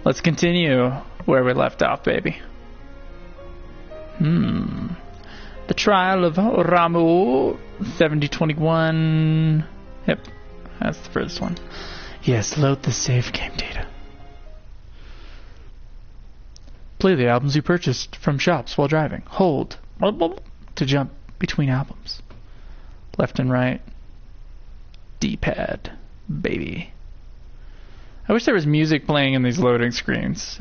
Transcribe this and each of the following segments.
Let's continue where we left off, baby. The Trial of Ramu, 7021. Yep, that's the first one. Yes, load the save game data. Play the albums you purchased from shops while driving. Hold to jump between albums. Left and right. D-pad, baby. I wish there was music playing in these loading screens.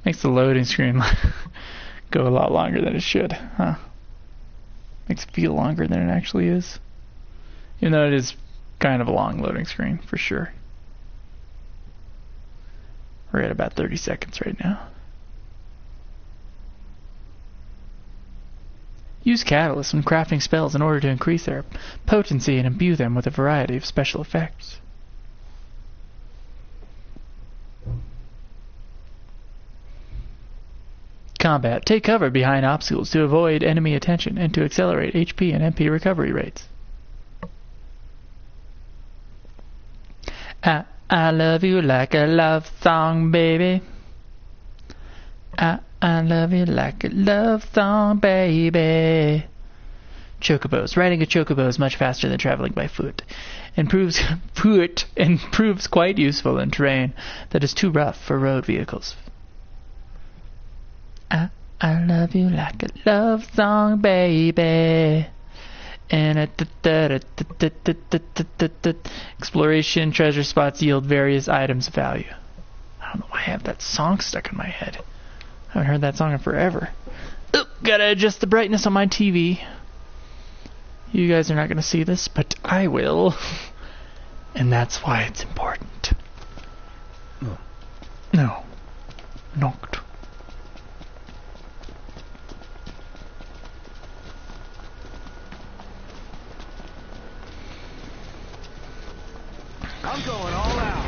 Makes the loading screen go a lot longer than it should, huh? Makes it feel longer than it actually is. Even though it is kind of a long loading screen, for sure. We're at about 30 seconds right now. Use catalysts when crafting spells in order to increase their potency and imbue them with a variety of special effects. Combat. Take cover behind obstacles to avoid enemy attention and to accelerate HP and MP recovery rates. I love you like a love song, baby. I love you like a love song, baby. Chocobos. Riding a chocobo is much faster than traveling by foot. Proves quite useful in terrain that is too rough for road vehicles. I love you like a love song, baby. And exploration treasure spots yield various items of value. I don't know why I have that song stuck in my head. I haven't heard that song in forever. Oh, gotta adjust the brightness on my TV. You guys are not gonna see this, but I will. And that's why it's important. No. Knocked. I'm going all out.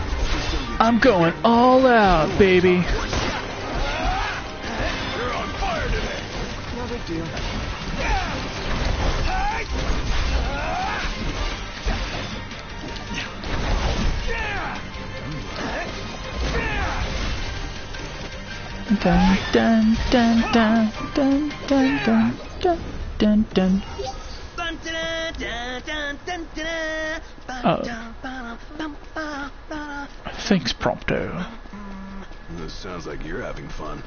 I'm going all out, baby. You're on fire today. No big deal. Dun dun dun dun dun dun dun dun dun. Thanks, Prompto. This sounds like you're having fun.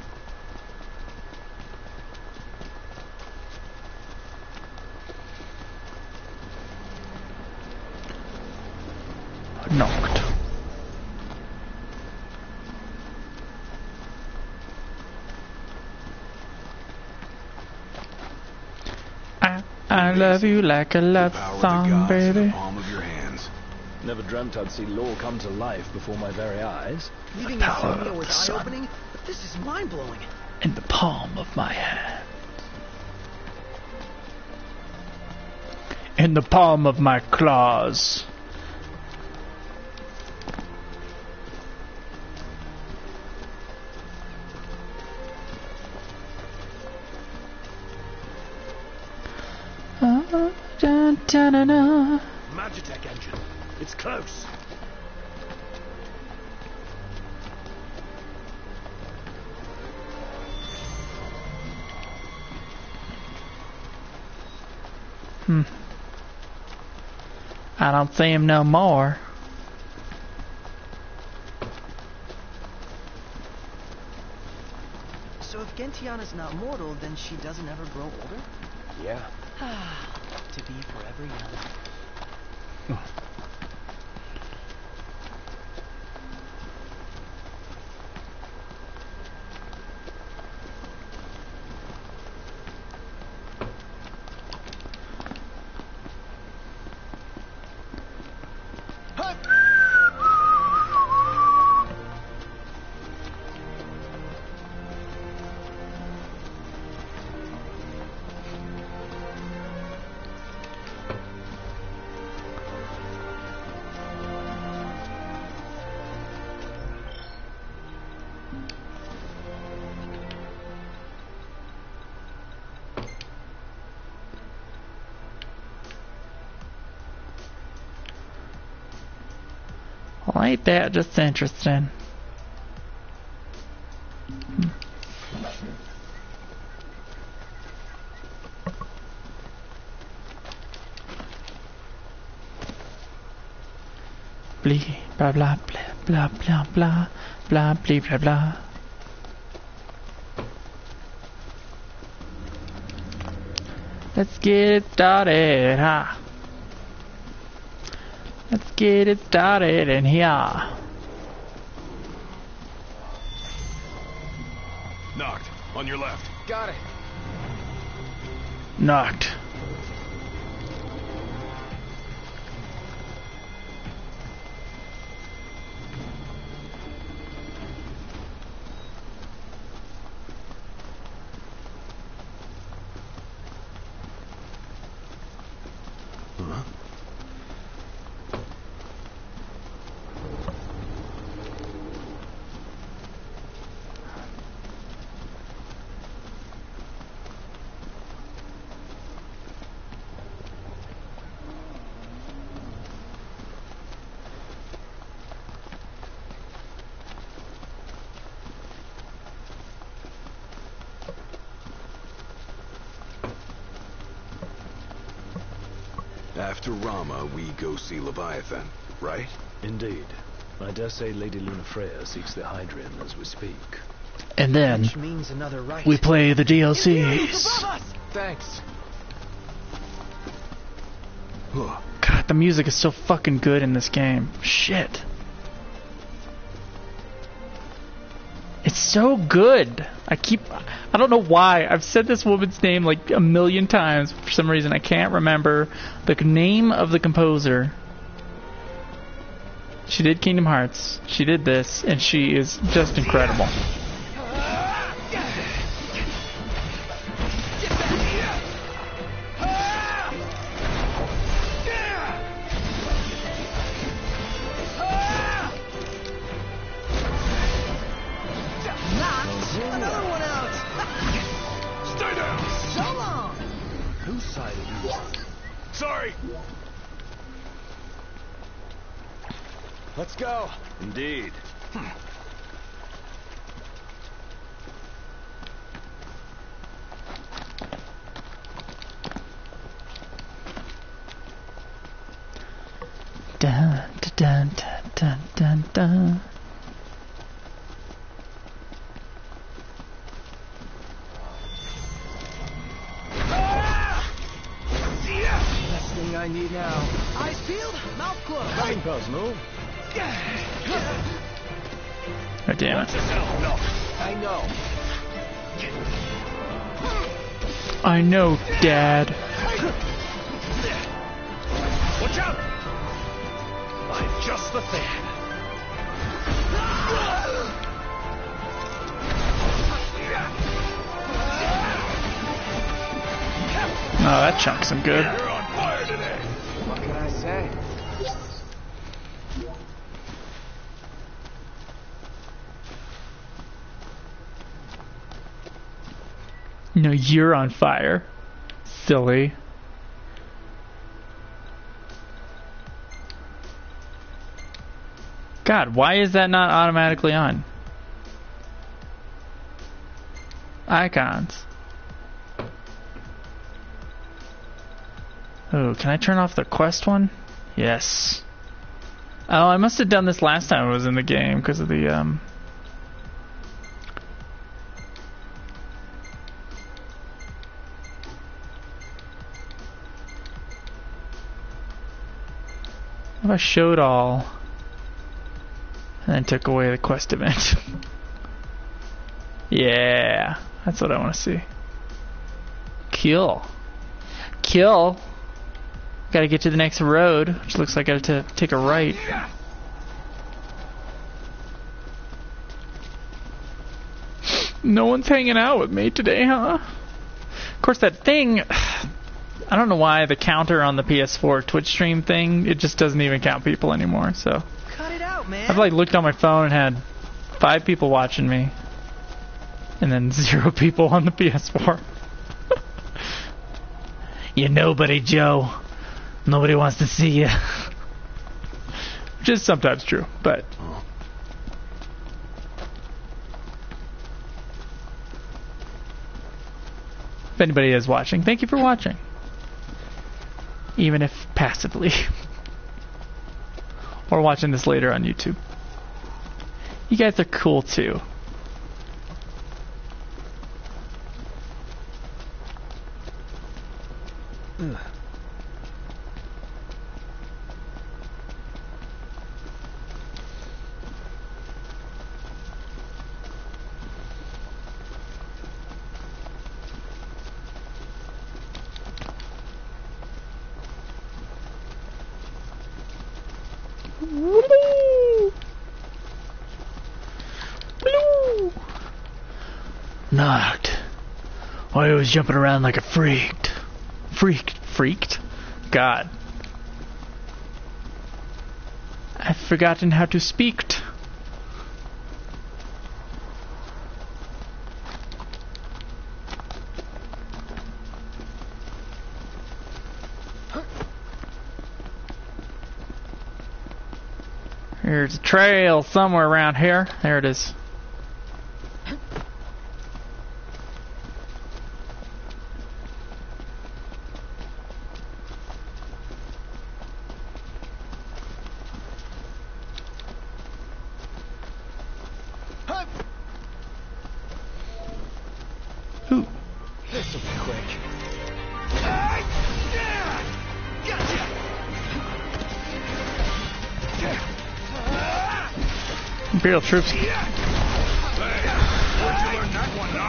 Knocked. I love you like a love song, baby. Never dreamt I'd see law come to life before my very eyes. Leaving insomnia was eye-opening, but this is mind-blowing. In the palm of my hand. In the palm of my claws. Magitech engine. It's close. I don't see him no more. So if Gentiana's not mortal, then she doesn't ever grow older? Yeah. To be forever young. Well, ain't that just interesting? blee, blah blah blah blah blah blah blah blee blah blah. Let's get it started, huh? Let's get it started in here. Knocked. On your left. Got it. Knocked. Huh? After Rama, we go see Leviathan, right? Indeed. I dare say Lady Lunafreya seeks the Hydrian as we speak. And then Which means another right. we play the DLCs. Thanks. God, the music is so fucking good in this game. Shit. It's so good. I don't know why. I've said this woman's name like a million times. For some reason, I can't remember the name of the composer. She did Kingdom Hearts. She did this, and she is just incredible. Another one out. Stay down! So long. Whose side are you on? Sorry! Let's go. Indeed. Dun, dun, dun, dun, dun, dun. Best thing I need now. Eyes peeled, mouth closed. Nothing personal. Oh, damn it. I know. I know, Dad. Watch out! I'm just the thing. Oh, that chunks him good. You're on fire today! What can I say? No, you're on fire. Silly. God, why is that not automatically on? Icons. Oh, can I turn off the quest one? Yes. Oh, I must have done this last time I was in the game because of the if I showed all and then took away the quest event. Yeah, that's what I want to see. Kill. Kill. Gotta get to the next road, which looks like I have to take a right. No one's hanging out with me today, huh? Of course, that thing... I don't know why the counter on the PS4 Twitch stream thing, it just doesn't even count people anymore, so... Cut it out, man. I've like looked on my phone and had 5 people watching me. And then 0 people on the PS4. You're nobody, Joe. Nobody wants to see you. Which is sometimes true, but... If anybody is watching, thank you for watching. Even if passively. or watching this later on YouTube. You guys are cool too. Knocked. Why I was jumping around like a freaked? God. I've forgotten how to speak. There's a trail somewhere around here. There it is. Ooh. This'll be quick. Imperial troops.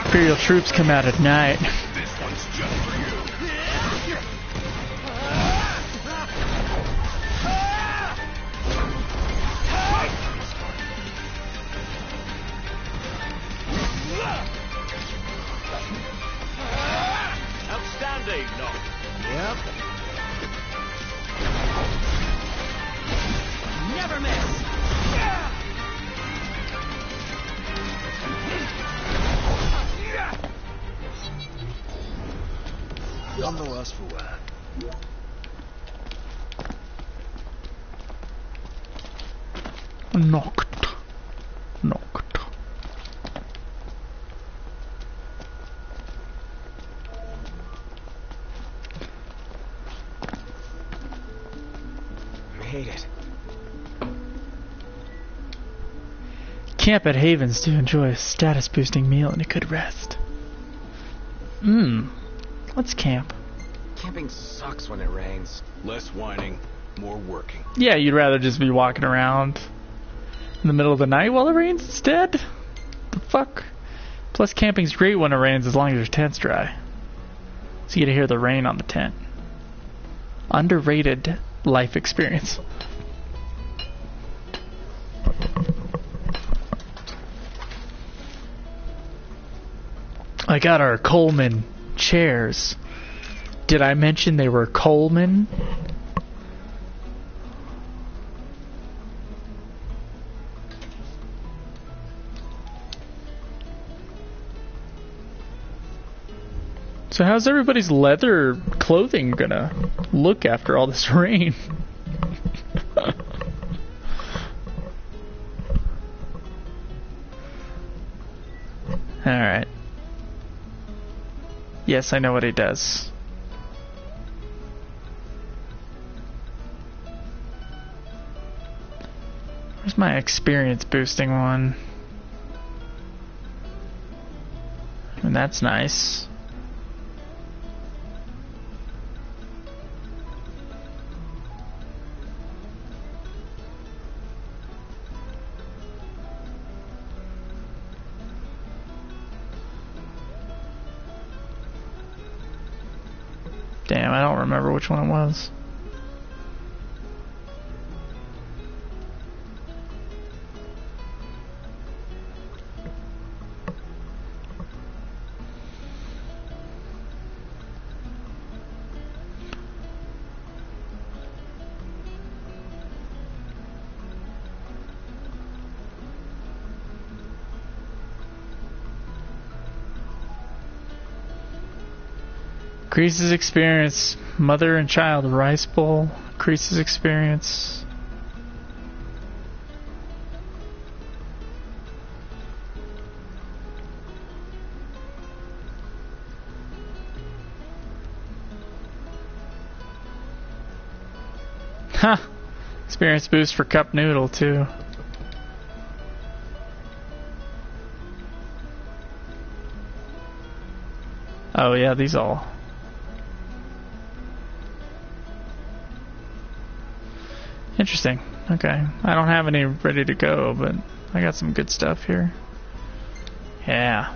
Imperial troops come out at night. This one's just for you. Outstanding, no. Yep. Never miss. None the worse for wear. Knocked. Made it. Camp at Havens to enjoy a status boosting meal and a good rest. Let's camp. Camping sucks when it rains. Less whining, more working. Yeah, you'd rather just be walking around in the middle of the night while it rains instead? The fuck? Plus camping's great when it rains as long as your tent's dry. So you get to hear the rain on the tent. Underrated life experience. I got our Coleman chairs. Did I mention they were Coleman? So how's everybody's leather clothing gonna look after all this rain? Alright. Yes, I know what he does. Where's my experience boosting one? And that's nice. Damn, I don't remember which one it was. Increases experience. Mother and child rice bowl. Increases experience. Ha! Experience boost for Cup Noodle, too. Oh, yeah, these all. Interesting. Okay. I don't have any ready to go, but I got some good stuff here. Yeah.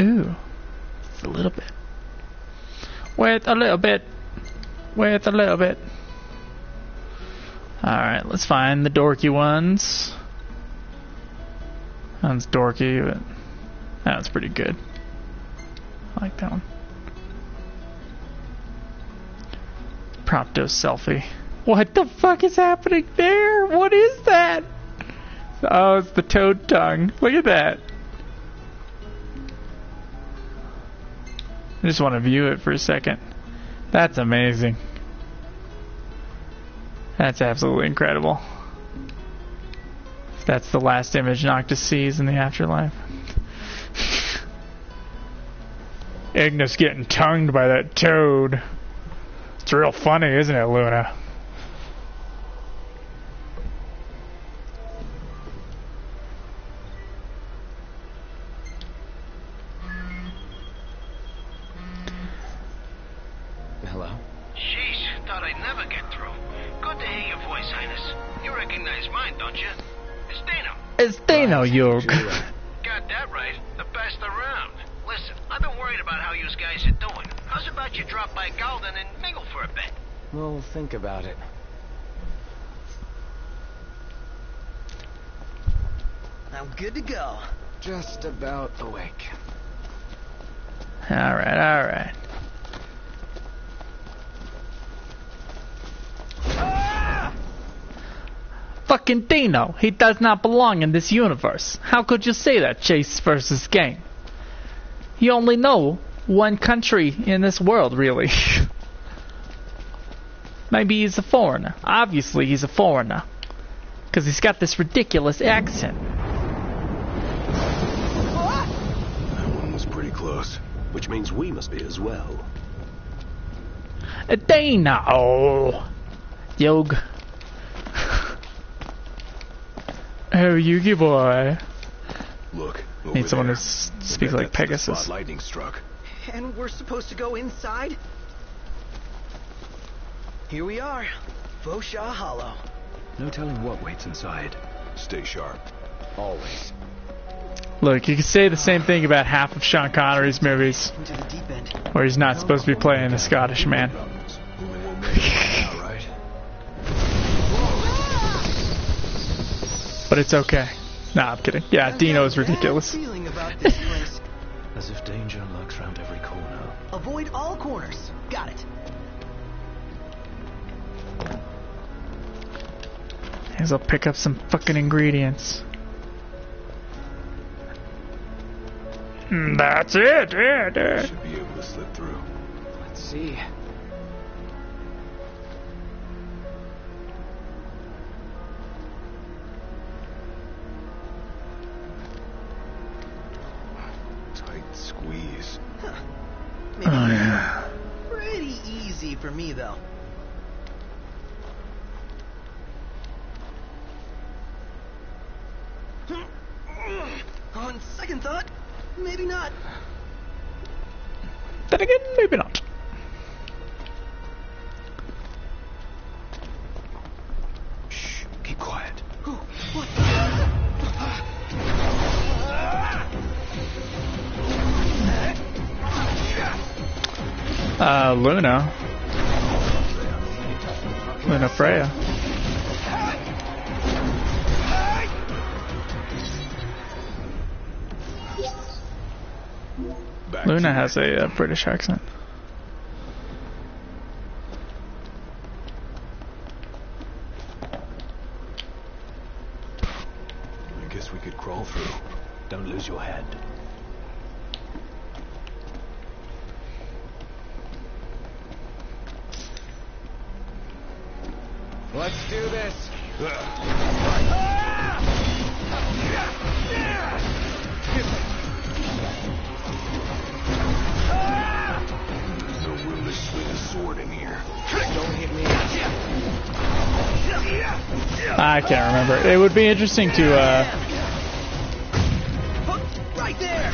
Ooh. Just a little bit. Wait a little bit. Wait a little bit. Alright, let's find the dorky ones. That one's dorky, but that one's pretty good. I like that one. Prompto selfie. What the fuck is happening there? What is that? Oh, it's the toad tongue. Look at that. I just want to view it for a second. That's amazing. That's absolutely incredible. If that's the last image Noctis sees in the afterlife. Ignis getting tongued by that toad. It's real funny, isn't it, Luna? Hello? Sheesh, thought I'd never get through. Good to hear your voice, Highness. You recognize mine, don't you? It's Dano. It's Dano, Yog. Got that right. The best around. Listen, I've been worried about how you guys are doing. How's about you drop by Galden and mingle for a bit? We'll think about it. I'm good to go. Just about awake. Alright, alright. Fucking Dino, he does not belong in this universe. How could you say that, Chase versus Game? You only know one country in this world, really. Maybe he's a foreigner. Obviously he's a foreigner. Because he's got this ridiculous accent. That one was pretty close. Which means we must be as well. Dino! Yog. Oh, Yugi boy. Look, Need someone who speaks like Pegasus. Lightning struck. And we're supposed to go inside? Here we are. Fosha Hollow. No telling what waits inside. Stay sharp. Always. Look, you can say the same thing about half of Sean Connery's movies, Into the deep end. where he's not supposed to be playing a Scottish man. We'll make it out, right? But it's okay. Nah, I'm kidding. Yeah, Dino's ridiculous. Feeling about this place. As if danger lurks round every corner. Avoid all corners. Got it. Guess I'll pick up some fucking ingredients. That's it. Should be able to slip through. Let's see. Tight squeeze. Maybe Oh, yeah. pretty easy for me, though. On second thought, maybe not. Then again, maybe not. Shh, keep quiet. Ooh, what? Luna. Luna Freya. Back Luna to has a British accent. I guess we could crawl through. Don't lose your head. Let's do this. I can't remember. It would be interesting to Right there.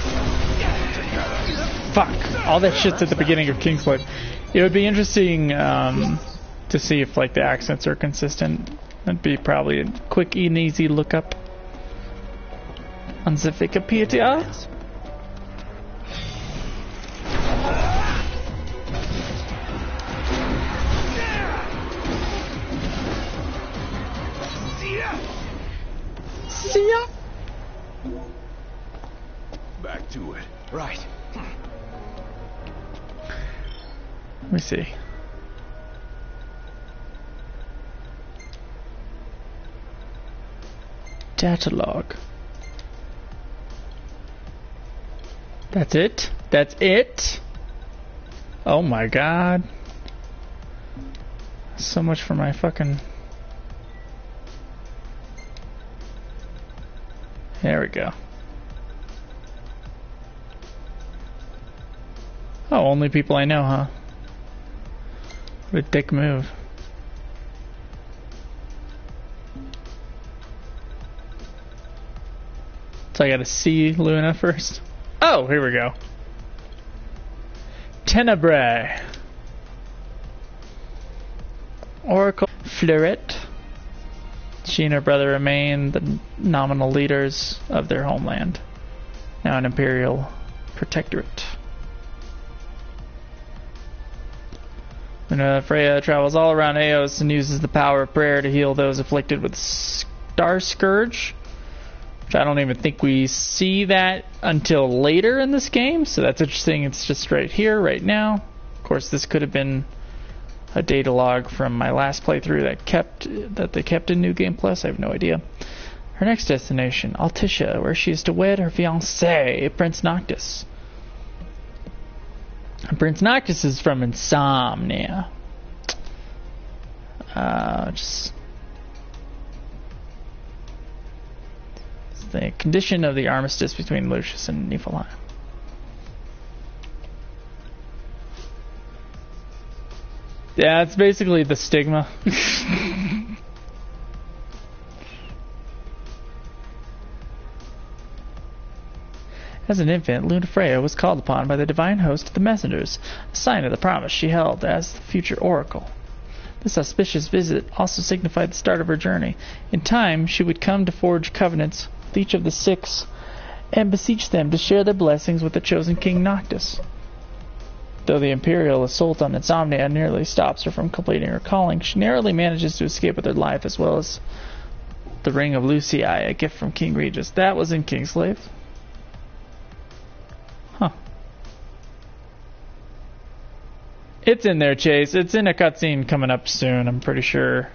fuck. All that shit's at the beginning of Kingsglaive. It would be interesting to see if like the accents are consistent. That'd be probably a quick and easy look up on the Wikipedia. See ya. Back to it. Right. Let me see. Data log. That's it? That's it? Oh my god. So much for my fucking... There we go. Oh, only people I know, huh? What a dick move. So I gotta see Luna first. Oh, here we go. Tenebrae. Oracle Fleuret. She and her brother remain the nominal leaders of their homeland, now an imperial protectorate. Luna Freya travels all around Eos and uses the power of prayer to heal those afflicted with Star Scourge, which I don't even think we see that until later in this game, so that's interesting. It's just right here, right now. Of course, this could have been a data log from my last playthrough that they kept in New Game Plus. I have no idea. Her next destination, Altissia, where she is to wed her fiancé, Prince Noctis. Prince Noctis is from Insomnia. Just it's the condition of the armistice between Lucius and Niflheim. Yeah, it's basically the stigma. As an infant, Luna Freya was called upon by the divine host of the messengers, a sign of the promise she held as the future oracle. This auspicious visit also signified the start of her journey. In time, she would come to forge covenants with each of the six and beseech them to share their blessings with the chosen King Noctis. Though the imperial assault on Insomnia nearly stops her from completing her calling, she narrowly manages to escape with her life, as well as the Ring of Lucii, a gift from King Regis. That was in Kingsglaive. Huh. It's in there, Chase. It's in a cutscene coming up soon, I'm pretty sure.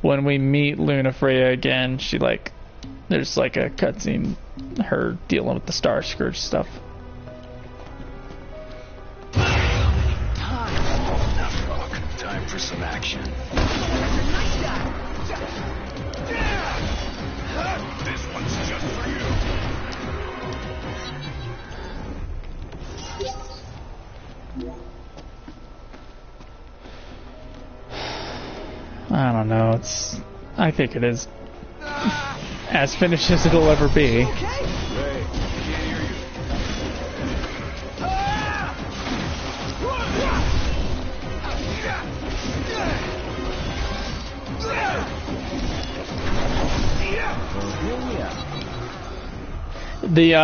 When we meet Luna Freya again, there's like a cutscene, her dealing with the Star Scourge stuff. Time for some action. This one's just for you. I don't know. I think it is as finished as it'll ever be. The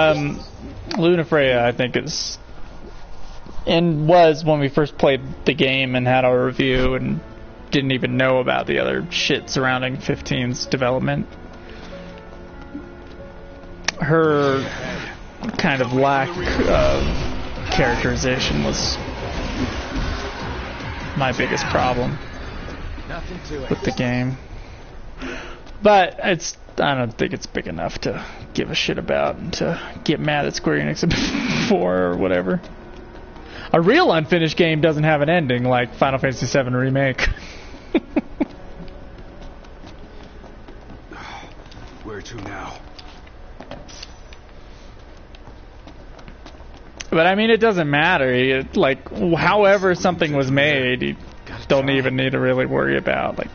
Luna Freya, I think, is and was when we first played the game and had our review and didn't even know about the other shit surrounding 15's development. Her kind of lack of characterization was my biggest problem with the game. But I don't think it's big enough to give a shit about and to get mad at Square Enix for or whatever. A real unfinished game doesn't have an ending like Final Fantasy VII Remake. Where to now? But I mean, it doesn't matter. However something was made, you don't even need to really worry about. Like,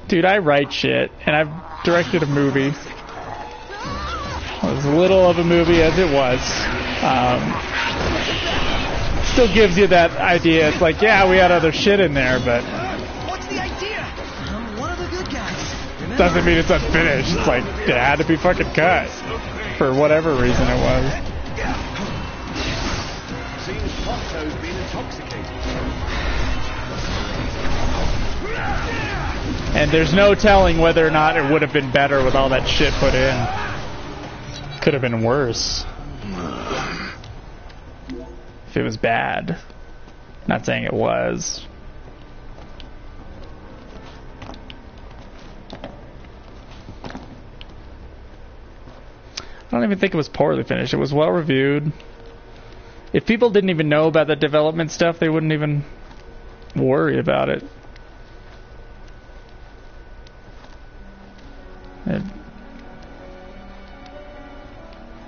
Dude, I write shit, and I've directed a movie. As little of a movie as it was. Still gives you that idea. It's like, yeah, we had other shit in there, but What's the idea? I'm one of the good guys. doesn't mean it's unfinished. It's like, it had to be fucking cut. For whatever reason it was. Seems Prompto's been intoxicated. And there's no telling whether or not it would have been better with all that shit put in. Could have been worse. If it was bad. Not saying it was. I don't even think it was poorly finished. It was well reviewed. If people didn't even know about the development stuff, they wouldn't even worry about it.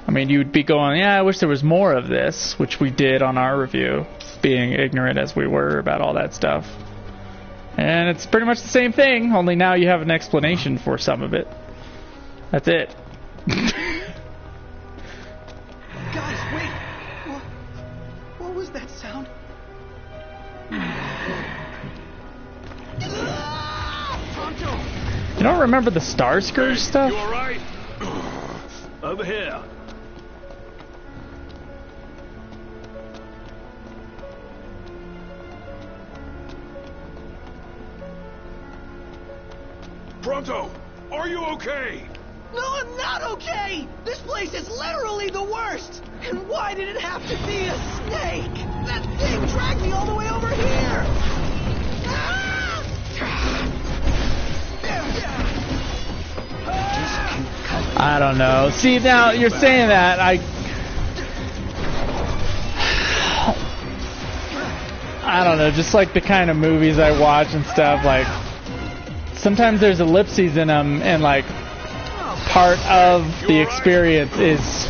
I mean, you'd be going, yeah, I wish there was more of this, which we did on our review, being ignorant as we were about all that stuff. And it's pretty much the same thing, only now you have an explanation for some of it. That's it. Guys, wait. What was that sound? Pronto! You don't remember the Star Scourge stuff? You alright? Over here. Pronto, are you okay? No, I'm not okay! This place is literally the worst! And why did it have to be a snake? That thing dragged me all the way over here! I don't know. See, now you're saying that, I don't know, just like the kind of movies I watch and stuff, like, sometimes there's ellipses in them, and like, part of the experience is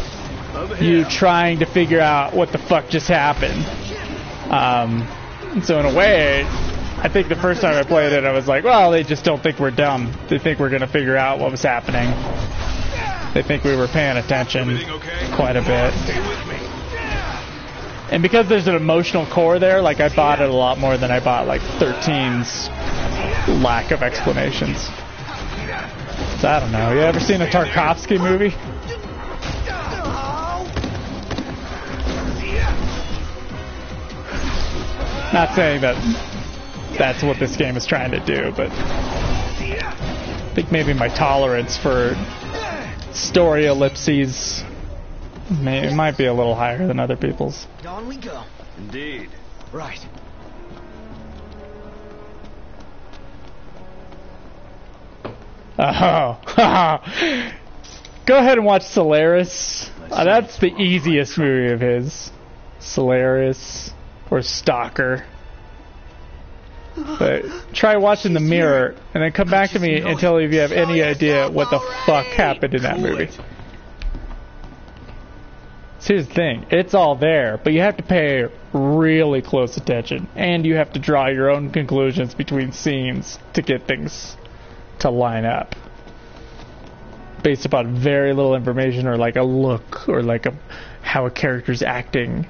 you trying to figure out what the fuck just happened. So in a way, I think the first time I played it, I was like, well, they just don't think we're dumb. They think we're going to figure out what was happening. They think we were paying attention quite a bit. And because there's an emotional core there, like, I bought it a lot more than I bought, like, 13's lack of explanations. So I don't know. You ever seen a Tarkovsky movie? Not saying that that's what this game is trying to do, but I think maybe my tolerance for story ellipses it might be a little higher than other people's. On we go. Indeed. Right. Oh. Go ahead and watch Solaris. That's the easiest movie of his. Solaris or Stalker. But try watching The Mirror and then come back to me and tell me if you have any idea what the fuck happened in that movie. So here's the thing, it's all there, but you have to pay really close attention, and you have to draw your own conclusions between scenes to get things to line up based upon very little information, or like a look, or like how a character's acting.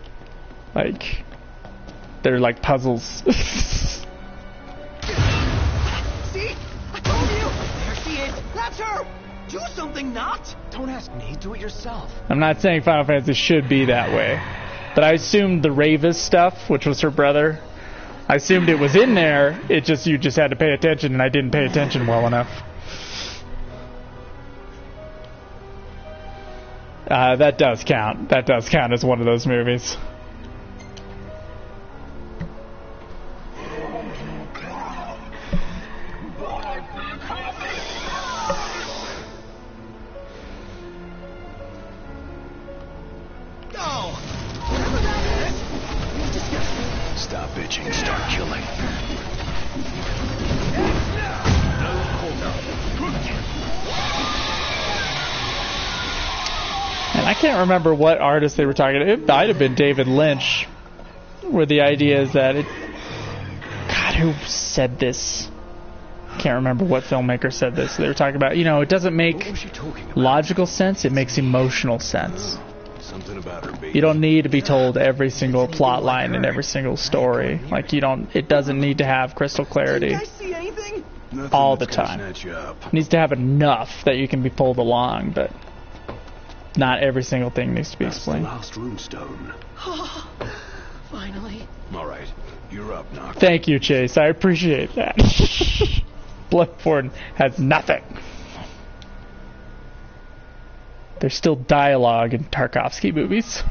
Like, they're like puzzles. See? I told you! There she is! That's her! Do something, not! Don't ask me, do it yourself. I'm not saying Final Fantasy should be that way, but I assumed the Ravis stuff, which was her brother, I assumed it was in there, it just, you just had to pay attention, and I didn't pay attention well enough. That does count. That does count as one of those movies. Stop bitching, start killing. And I can't remember what artist they were talking to. It might have been David Lynch, where the idea is that it... God, who said this? can't remember what filmmaker said this. They were talking about, you know, it doesn't make What was she talking about? logical sense, it makes emotional sense. Something about her baby. You don't need to be told every single plot line and every single story. Like, you don't, it doesn't need to have crystal Did clarity you guys see anything? Nothing all the that's gonna time. snatch you up. It needs to have enough that you can be pulled along, but not every single thing needs to be That's the explained. last runestone. Finally. All right, you're up, Noct. Thank you, Chase. I appreciate that. Bloodborne has nothing. There's still dialogue in Tarkovsky movies.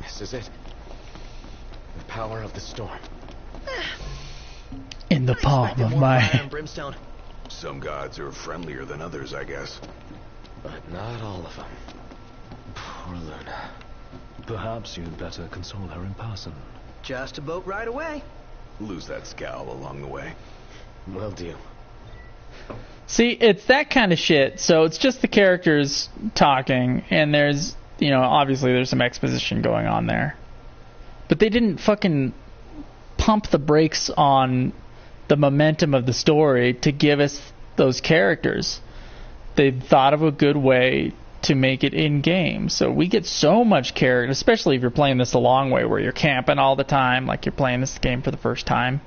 This is it. The power of the storm. In the palm Expected of more fire my... and brimstone. Some gods are friendlier than others, I guess. But not all of them. Poor Luna. Perhaps you'd better console her in person. Just a boat ride away. Lose that scowl along the way. Will do. See, it's that kind of shit. So it's just the characters talking, and there's, you know, obviously there's some exposition going on there. But they didn't fucking pump the brakes on the momentum of the story to give us those characters. They thought of a good way to make it in-game. So we get so much character, especially if you're playing this the long way where you're camping all the time, like you're playing this game for the first time.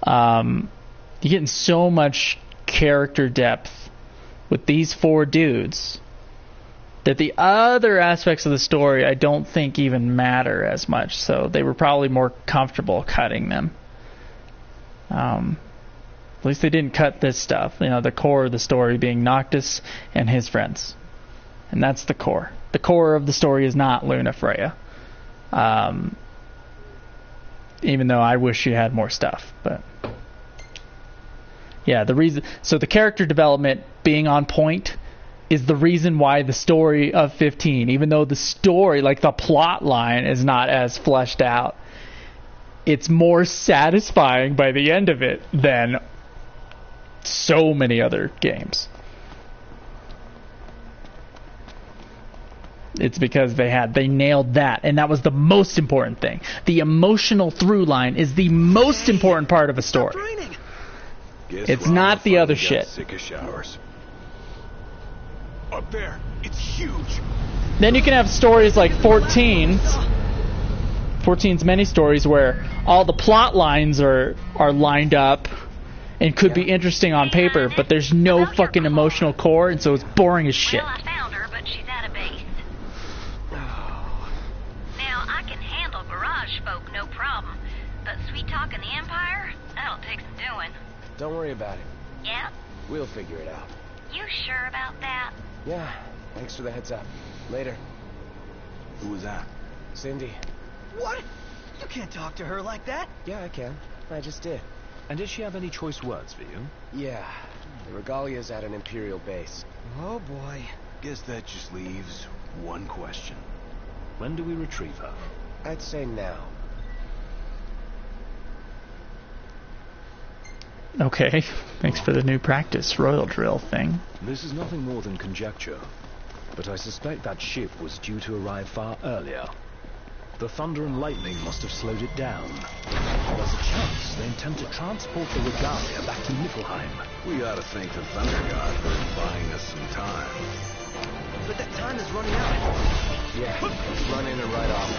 You're getting so much character depth with these four dudes that the other aspects of the story I don't think even matter as much. So they were probably more comfortable cutting them. At least they didn't cut this stuff. You know, the core of the story being Noctis and his friends. And that's the core. The core of the story is not Luna Freya. Even though I wish you had more stuff. But yeah, the reason... So the character development being on point is the reason why the story of 15, even though the story, like the plot line, is not as fleshed out, it's more satisfying by the end of it than so many other games. It's because they nailed that, and that was the most important thing. The emotional through line is the most important part of a story. Stop raining. Guess It's Ron not the other finally got shit. Sick of showers. Up there, it's huge. Then you can have stories like 14's many stories where all the plot lines are lined up and could be interesting on paper, but there's no fucking emotional core, and so it's boring as shit. Well, I found her, but she's at a base. Now, I can handle garage folk, no problem. But sweet talking the Empire? That'll take some doing. Don't worry about it. Yeah? We'll figure it out. You sure about that? Yeah, thanks for the heads up. Later. Who was that? Cindy. What? You can't talk to her like that. Yeah, I can. I just did. And did she have any choice words for you? Yeah, the Regalia's at an Imperial base. Oh boy. Guess that just leaves one question. When do we retrieve her? I'd say now. Okay, thanks for the new practice royal drill thing. This is nothing more than conjecture, but I suspect that ship was due to arrive far earlier. The thunder and lightning must have slowed it down. There's a chance they intend to transport the Regalia back to Niflheim. We ought to thank the Thunder God for buying us some time. But that time is running out. Yeah, let's run in and right off.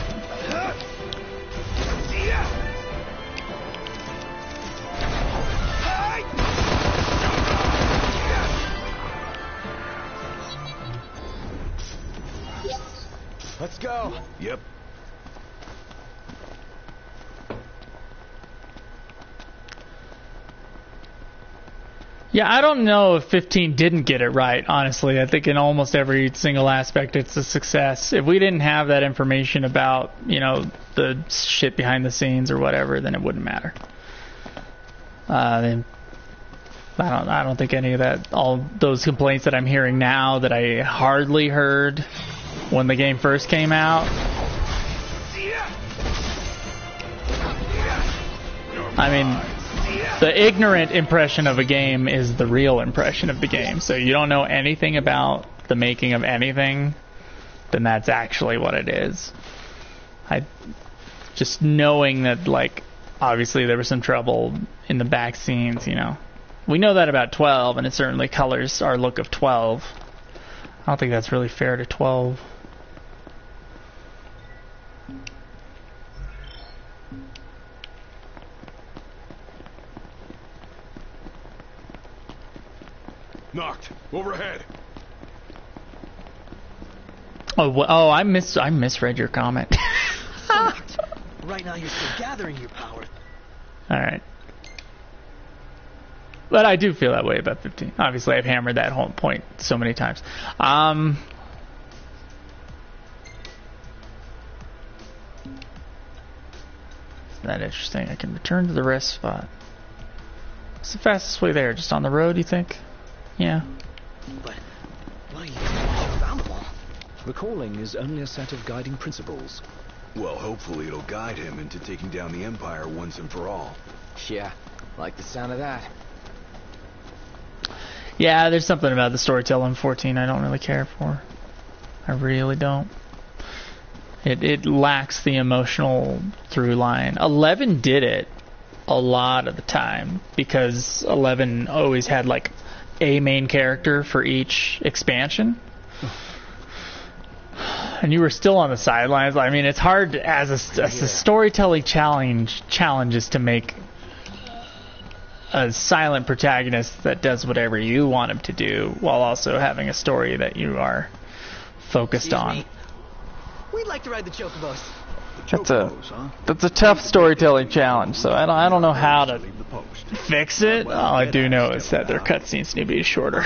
Let's go. Yep. Yeah, I don't know if 15 didn't get it right, honestly. I think in almost every single aspect it's a success. If we didn't have that information about, you know, the shit behind the scenes or whatever, then it wouldn't matter. Then I don't think any of that, all those complaints that I'm hearing now that I hardly heard when the game first came out. I mean, the ignorant impression of a game is the real impression of the game. So you don't know anything about the making of anything, then that's actually what it is. Just knowing that, like, obviously there was some trouble in the back scenes, you know. We know that about 12, and it certainly colors our look of 12. I don't think that's really fair to 12. Knocked. Overhead. Oh, I misread your comment. Right now you're still gathering your power. Alright. But I do feel that way about 15. Obviously, I've hammered that whole point so many times. Isn't that interesting? I can return to the rest spot. What's the fastest way there? Just on the road, you think? Yeah. But why do you think you found them all? Recalling is only a set of guiding principles. Well, hopefully it'll guide him into taking down the Empire once and for all. Yeah, like the sound of that. Yeah, there's something about the storytelling in 14 I don't really care for. I really don't. It lacks the emotional through line. 11 did it a lot of the time because 11 always had like a main character for each expansion. And you were still on the sidelines. I mean, it's hard as a storytelling challenge is to make a silent protagonist that does whatever you want him to do while also having a story that you are focused on. We'd like to ride the chocobos. That's a tough storytelling challenge, so I don't know how to fix it. All I do know is that their cutscenes need to be shorter.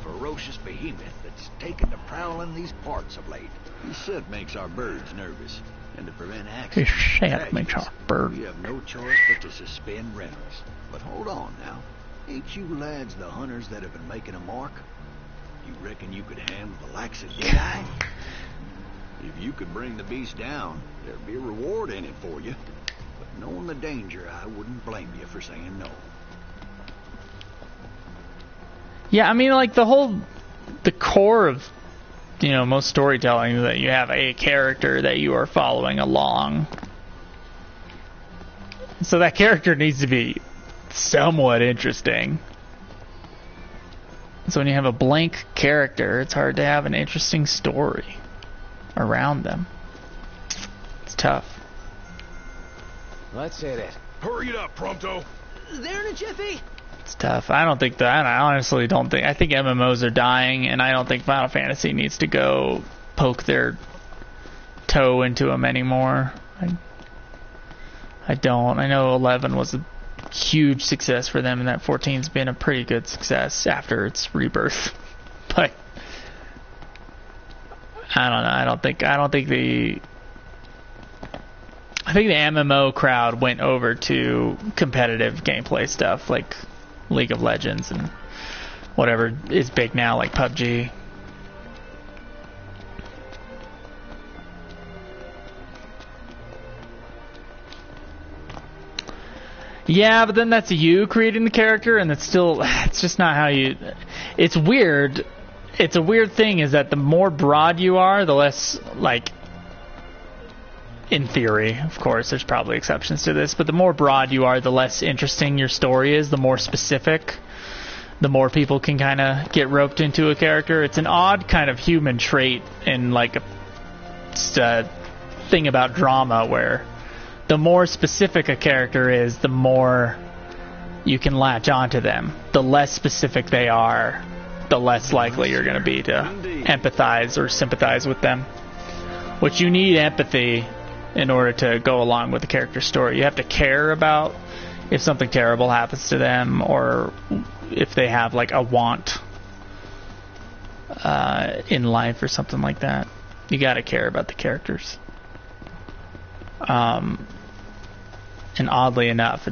Ferocious behemoth that's taken to prowling these parts of late. He said makes our birds nervous, and to prevent accidents, makes our birds. We have no choice but to suspend rentals. But hold on now, ain't you lads the hunters that have been making a mark? You reckon you could handle the likes of Deadeye? If you could bring the beast down, there'd be a reward in it for you. But knowing the danger, I wouldn't blame you for saying no. Yeah, I mean, like the core of, you know, most storytelling is that you have a character that you are following along. So that character needs to be somewhat interesting. So when you have a blank character, it's hard to have an interesting story around them. It's tough. Let's hit it. Hurry it up, Prompto. There in a jiffy. It's tough. I honestly don't think. I think MMOs are dying, and I don't think Final Fantasy needs to go poke their toe into them anymore. I don't. I know 11 was a huge success for them, and that 14's been a pretty good success after its rebirth. But I don't know. I think the MMO crowd went over to competitive gameplay stuff like League of Legends and whatever is big now, like PUBG. Yeah, but then that's you creating the character, and it's just not how you... It's weird. It's a weird thing is that the more broad you are, the less, like... In theory, of course, there's probably exceptions to this, but the more broad you are, the less interesting your story is, the more specific, the more people can kind of get roped into a character. It's an odd kind of human trait in, like, a thing about drama where the more specific a character is, the more you can latch onto them. The less specific they are, the less likely you're going to be to empathize or sympathize with them. Which you need empathy in order to go along with the character's story. You have to care about if something terrible happens to them or if they have like a want in life or something like that. You got to care about the characters. And oddly enough,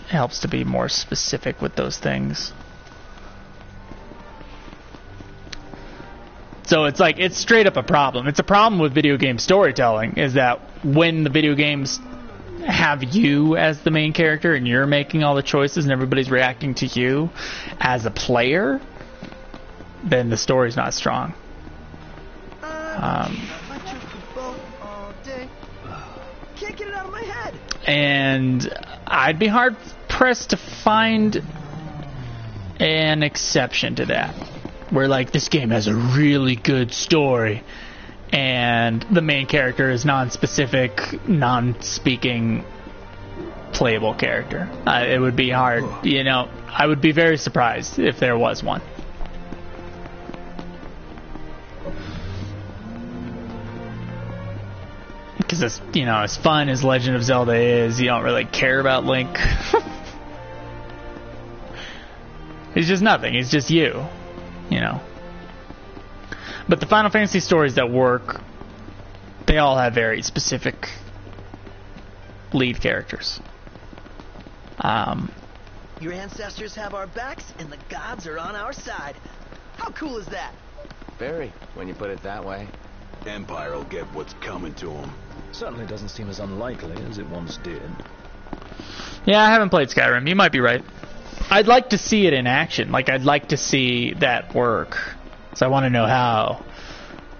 helps to be more specific with those things. So it's like, it's straight up a problem. It's a problem with video game storytelling, is that when the video games have you as the main character and you're making all the choices and everybody's reacting to you as a player, then the story's not strong. Can't get it out of my head. And I'd be hard pressed to find an exception to that, where like this game has a really good story and the main character is non-specific, non-speaking playable character. It would be hard, you know. I would be very surprised if there was one. Because as, you know, as fun as Legend of Zelda is, you don't really care about Link. He's just nothing. He's just you know. But the Final Fantasy stories that work, they all have very specific lead characters. Your ancestors have our backs, and the gods are on our side. How cool is that? Very, when you put it that way. Empire will get what's coming to them. Certainly doesn't seem as unlikely as it once did. Yeah, I haven't played Skyrim. You might be right. I'd like to see it in action. Like, I'd like to see that work. So I want to know how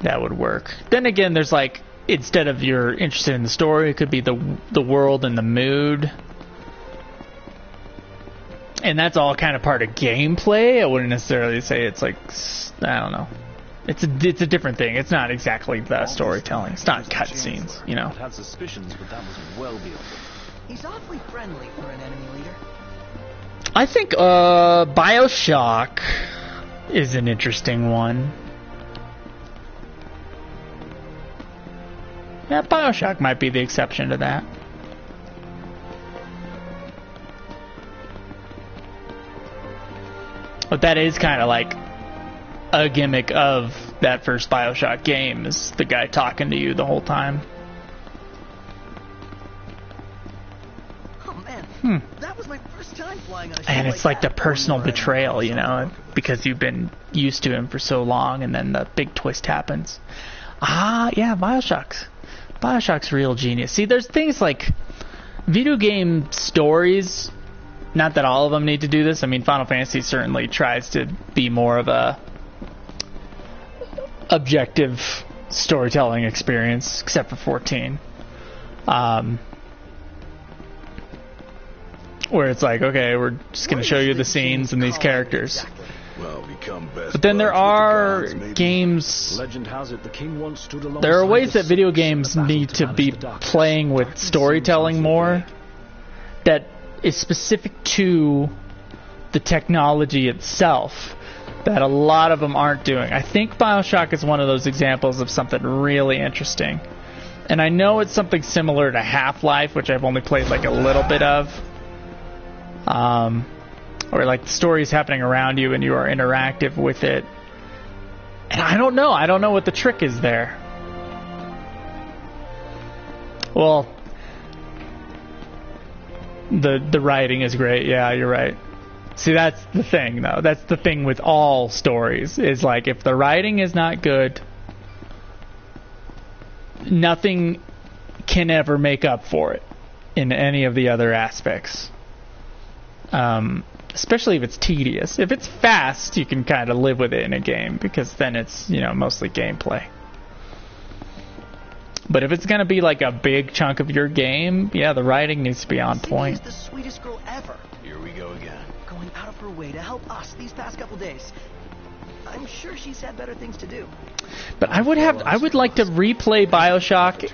that would work. Then again, there's like, instead of you're interested in the story, it could be the world and the mood. And that's all kind of part of gameplay. I wouldn't necessarily say it's like, I don't know. It's a different thing. It's not exactly the storytelling. It's not cutscenes, you know. I had suspicions, but that was well beyond. He's awfully friendly for an enemy leader. I think BioShock is an interesting one. Yeah, BioShock might be the exception to that. But that is kind of like a gimmick of that first BioShock game, is the guy talking to you the whole time. Oh man, that was my first time flying on a ship. And it's like the personal betrayal, you know, because you've been used to him for so long, and then the big twist happens. Ah, yeah, BioShock's real genius. See, there's things like video game stories. Not that all of them need to do this. I mean, Final Fantasy certainly tries to be more of a objective storytelling experience, except for 14. Where it's like, okay, we're just going to show you the scenes and these characters. Well, become best But then there buds with the are gods, maybe. games... Legend has it the king once stood alongside There are ways the that video Sith in games the battle need to manage be the darkness. playing with Darkness storytelling seems more, unforbid. that is specific to the technology itself, that a lot of them aren't doing. I think BioShock is one of those examples of something really interesting. And I know it's something similar to Half-Life, which I've only played like a little bit of. Or like the story is happening around you and you are interactive with it. And I don't know what the trick is there. Well, the writing is great. Yeah, you're right. See, that's the thing, though. That's the thing with all stories, is like, if the writing is not good, nothing can ever make up for it in any of the other aspects. Especially if it's tedious. If it's fast, you can kind of live with it in a game, because then it's, you know, mostly gameplay. But if it's going to be like a big chunk of your game, yeah, the writing needs to be on point. Cindy is the sweetest girl ever. Here we go again. Going out of her way to help us these past couple days. I'm sure she's had better things to do. But I would like to replay BioShock